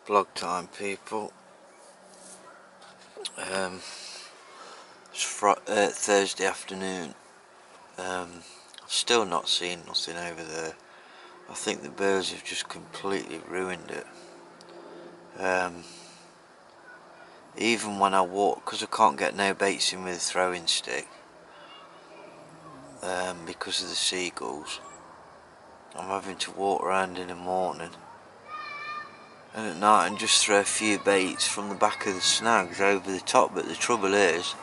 Vlog time, people. It's Thursday afternoon. I've still not seen nothing over there. I think the birds have just completely ruined it. Even when I walk, because I can't get no baits in with a throwing stick, because of the seagulls, I'm having to walk around in the morning and at night and just throw a few baits from the back of the snags over the top. But the trouble is,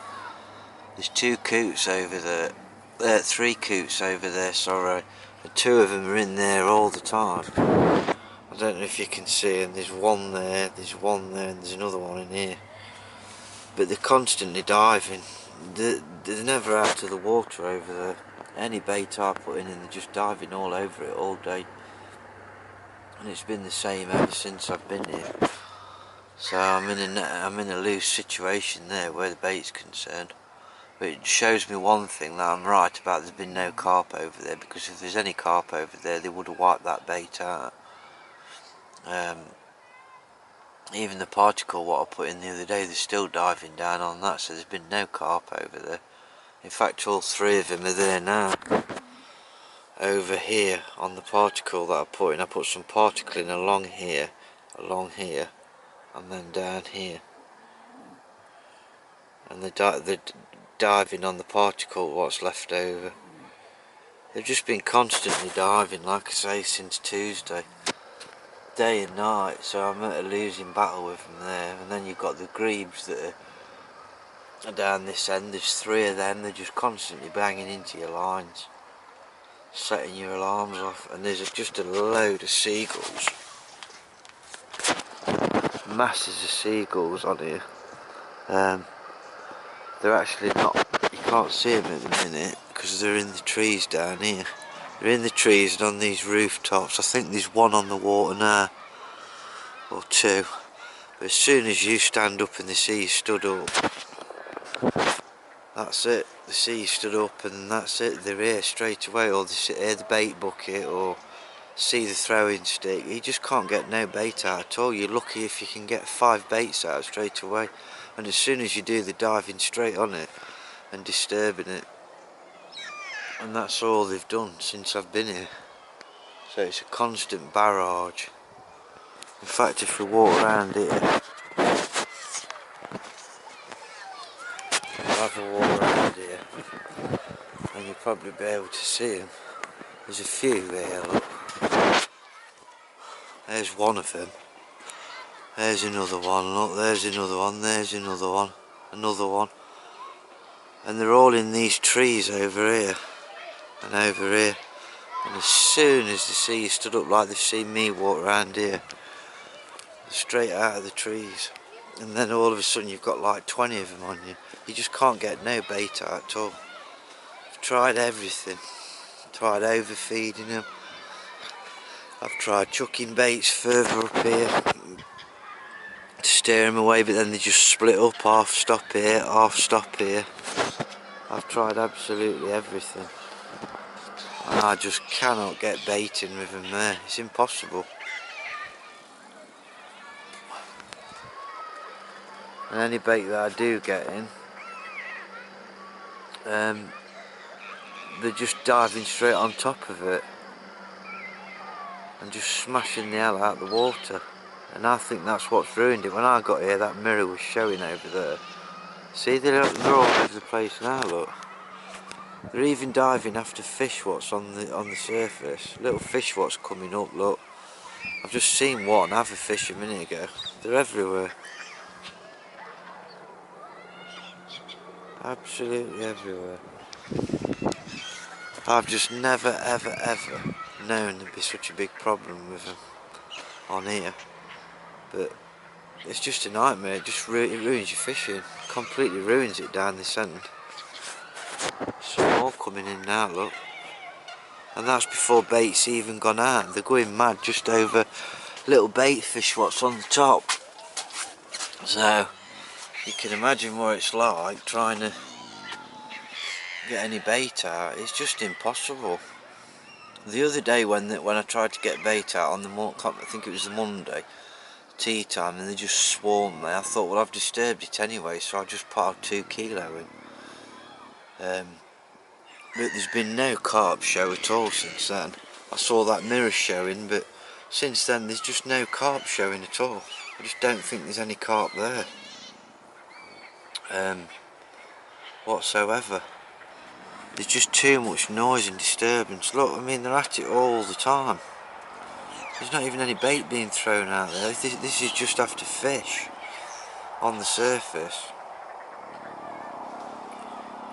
there's two coots over there, three coots over there, sorry, and two of them are in there all the time. I don't know if you can see them. There's one there, and there's another one in here. But they're constantly diving. They're never out of the water over there. Any bait I put in and they're just diving all over it all day. And it's been the same ever since I've been here. So I'm in a loose situation there where the bait's concerned. But it shows me one thing, that I'm right about there's been no carp over there, because if there's any carp over there they would have wiped that bait out. Even the particle what I put in the other day, they're still diving down on that, so there's been no carp over there. In fact, all three of them are there now. Over here on the particle that I put in, I put some particle in along here, and then down here. And they're diving on the particle what's left over. They've just been constantly diving, like I say, since Tuesday, day and night. So I'm at a losing battle with them there. And then you've got the grebes that are down this end. There's three of them. They're just constantly banging into your lines, setting your alarms off. And there's just a load of seagulls, masses of seagulls on here. They're actually not, you can't see them at the minute because they're in the trees down here. They're in the trees and on these rooftops. I think there's one on the water now, or two. But as soon as you stand up and the sea stood up, that's it. The sea stood up and that's it. They're here straight away. Or they hear the bait bucket or see the throwing stick. You just can't get no bait out at all. You're lucky if you can get 5 baits out straight away. And as soon as you do, they're diving straight on it and disturbing it. And that's all they've done since I've been here. So it's a constant barrage. In fact, if we walk around here, we'll have a walk around here and you'll probably be able to see them. There's a few there, look. There's one of them. There's another one, look, there's another one, there's another one, another one. And they're all in these trees over here and over here. And as soon as the sea stood up, like they've seen me walk around here, straight out of the trees. And then all of a sudden you've got like 20 of them on you. You just can't get no bait out at all. I've tried everything. Tried overfeeding them. I've tried chucking baits further up here to steer them away, but then they just split up, half stop here, half stop here. I've tried absolutely everything. And I just cannot get baiting with them there. It's impossible. And any bait that I do get in, they're just diving straight on top of it and just smashing the hell out of the water. And I think that's what's ruined it. When I got here, that mirror was showing over there. See, they're all over the place now, look. They're even diving after fish what's on the surface. Little fish what's coming up, look. I've just seen one have a fish a minute ago. They're everywhere. Absolutely everywhere. I've just never ever known there'd be such a big problem with them on here. But it's just a nightmare. It just it ruins your fishing. Completely ruins it down this end. Some more coming in now, look. And that's before bait's even gone out. They're going mad just over little bait fish what's on the top. So you can imagine what it's like trying to get any bait out. It's just impossible. The other day when I tried to get bait out on the I think it was the Monday, tea time and they just swarmed me. I thought, well, I've disturbed it anyway, so I just put out 2 kilo in. But there's been no carp show at all since then. I saw that mirror showing, but since then there's just no carp showing at all. I just don't think there's any carp there whatsoever. There's just too much noise and disturbance. Look, I mean, they're at it all the time. There's not even any bait being thrown out there. This is just after fish on the surface.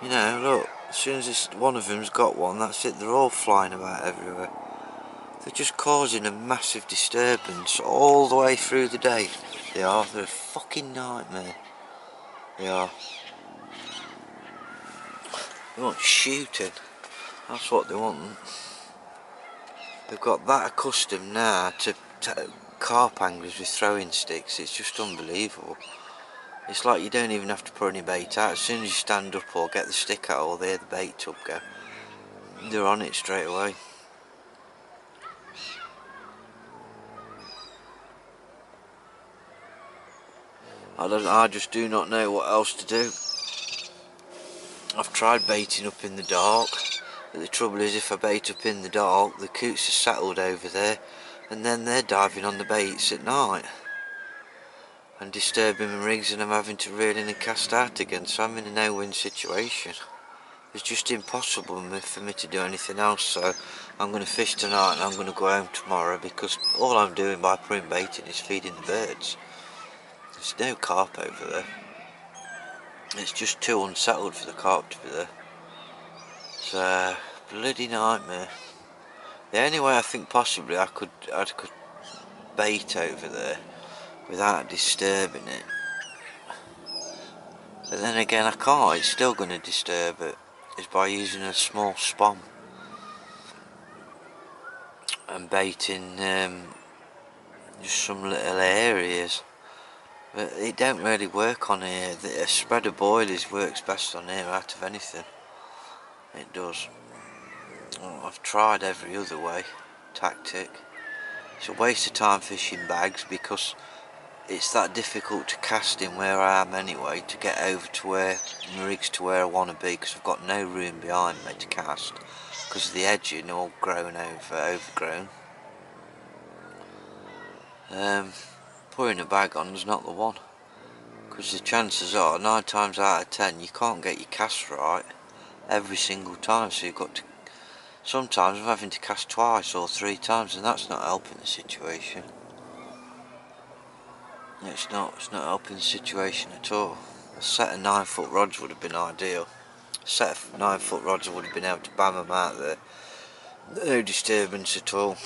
You know, look, as soon as one of them's got one, that's it, they're all flying about everywhere. They're just causing a massive disturbance all the way through the day. They're a fucking nightmare. They are. They want shooting. That's what they want. They've got that accustomed now to carp anglers with throwing sticks. It's just unbelievable. It's like you don't even have to put any bait out. As soon as you stand up or get the stick out or they hear the bait tub go, they're on it straight away. I just do not know what else to do. I've tried baiting up in the dark, but the trouble is if I bait up in the dark, the coots are settled over there, and then they're diving on the baits at night and disturbing my rigs, and I'm having to reel in and cast out again, so I'm in a no-win situation. It's just impossible for me to do anything else, so I'm going to fish tonight and I'm going to go home tomorrow, because all I'm doing by putting bait in is feeding the birds. There's no carp over there. It's just too unsettled for the carp to be there. It's a bloody nightmare. The only way I think possibly I could bait over there without disturbing it. But then again I can't, it's still going to disturb it, is by using a small spom and baiting just some little areas. But it don't really work on here. A spread of boilies works best on here out of anything. It does. I've tried every other way, tactic. It's a waste of time fishing bags because it's that difficult to cast in where I am anyway, to get over to where my rig's to where I want to be, because I've got no room behind me to cast because of the edging all overgrown. Putting a bag on is not the one, because the chances are 9 times out of 10 you can't get your cast right every single time, so you've got to, sometimes I'm having to cast twice or 3 times, and that's not helping the situation. It's not helping the situation at all. A set of 9-foot rods would have been ideal. A set of 9-foot rods I would have been able to bam them out there. No disturbance at all.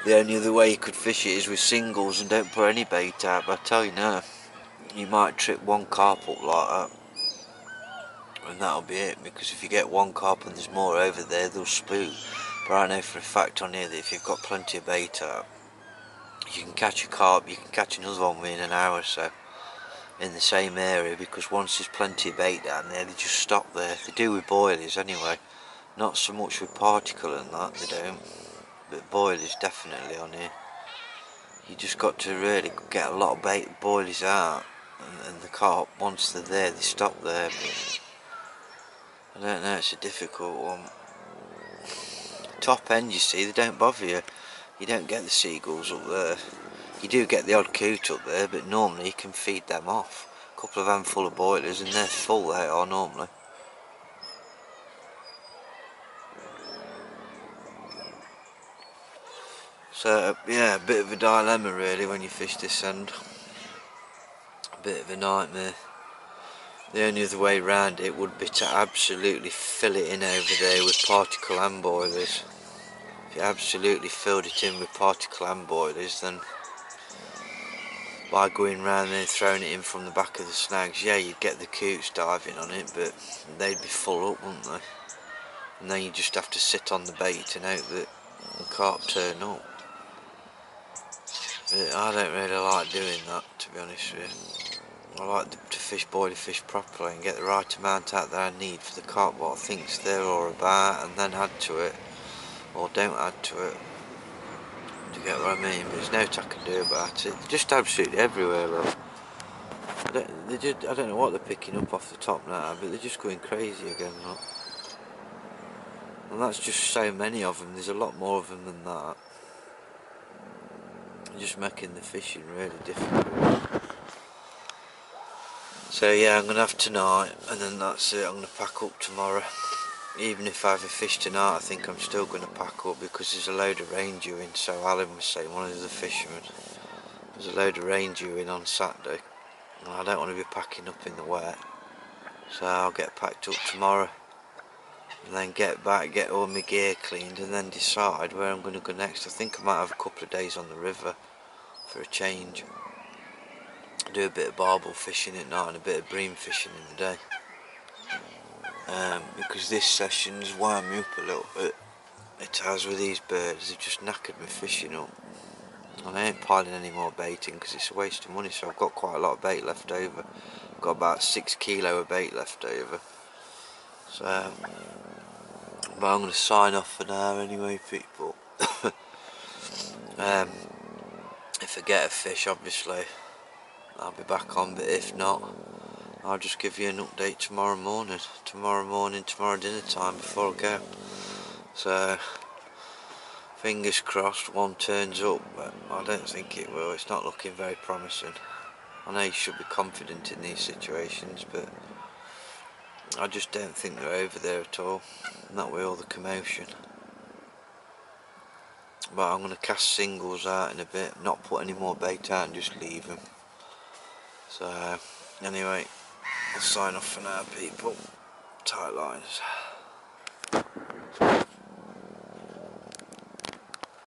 The only other way you could fish it is with singles and don't put any bait out, but I tell you now, you might trip one carp up like that, and that'll be it, because if you get one carp and there's more over there, they'll spook. But I know for a fact on here that if you've got plenty of bait out, you can catch a carp, you can catch another one within an hour or so in the same area, because once there's plenty of bait down there, they just stop there. They do with boilies anyway, not so much with particle and that, they don't, but boilies definitely on here. You just got to really get a lot of boilies out, and the carp, once they're there, they stop there. But I don't know, it's a difficult one. Top end, you see, they don't bother you. You don't get the seagulls up there. You do get the odd coot up there, but normally you can feed them off. A couple of handful of boilers and they're full, they are normally. So yeah, a bit of a dilemma really when you fish this end. A bit of a nightmare. The only other way round it would be to absolutely fill it in over there with particle and boilers. If you absolutely filled it in with particle and boilers, then by going round there and throwing it in from the back of the snags, yeah, you'd get the coots diving on it, but they'd be full up, wouldn't they? And then you just have to sit on the bait and hope that the carp turn up. But I don't really like doing that, to be honest with you. I like to fish boilie fish properly and get the right amount out that I need for the carp what I think's there or about, and then add to it. or don't add to it. Do you get what I mean? But there's no I can do about it. They're just absolutely everywhere, look. I don't know what they're picking up off the top now, but they're just going crazy again, look. And that's just so many of them. There's a lot more of them than that. They're just making the fishing really difficult. So yeah, I'm going to have tonight, and then that's it. I'm going to pack up tomorrow. Even if I have a fish tonight, I think I'm still going to pack up because there's a load of rain due in. So Alan was saying, one of the fishermen, there's a load of rain due in on Saturday. And I don't want to be packing up in the wet. So I'll get packed up tomorrow. And then get back, get all my gear cleaned, and then decide where I'm going to go next. I think I might have a couple of days on the river for a change. Do a bit of barbel fishing at night and a bit of bream fishing in the day. Because this session's wound me up a little bit. It has with these birds. They've just knackered me fishing up. And I ain't piling any more bait in because it's a waste of money, so I've got quite a lot of bait left over. I've got about 6 kilo of bait left over. So, but I'm going to sign off for now anyway, people. If I get a fish, obviously, I'll be back on, but if not, I'll just give you an update tomorrow morning, tomorrow dinner time before I go. So, fingers crossed one turns up, but I don't think it will. It's not looking very promising. I know you should be confident in these situations, but I just don't think they're over there at all, not with all the commotion. But I'm going to cast singles out in a bit, not put any more bait out and just leave them. So, anyway, I'll sign off for now, people. Tight lines.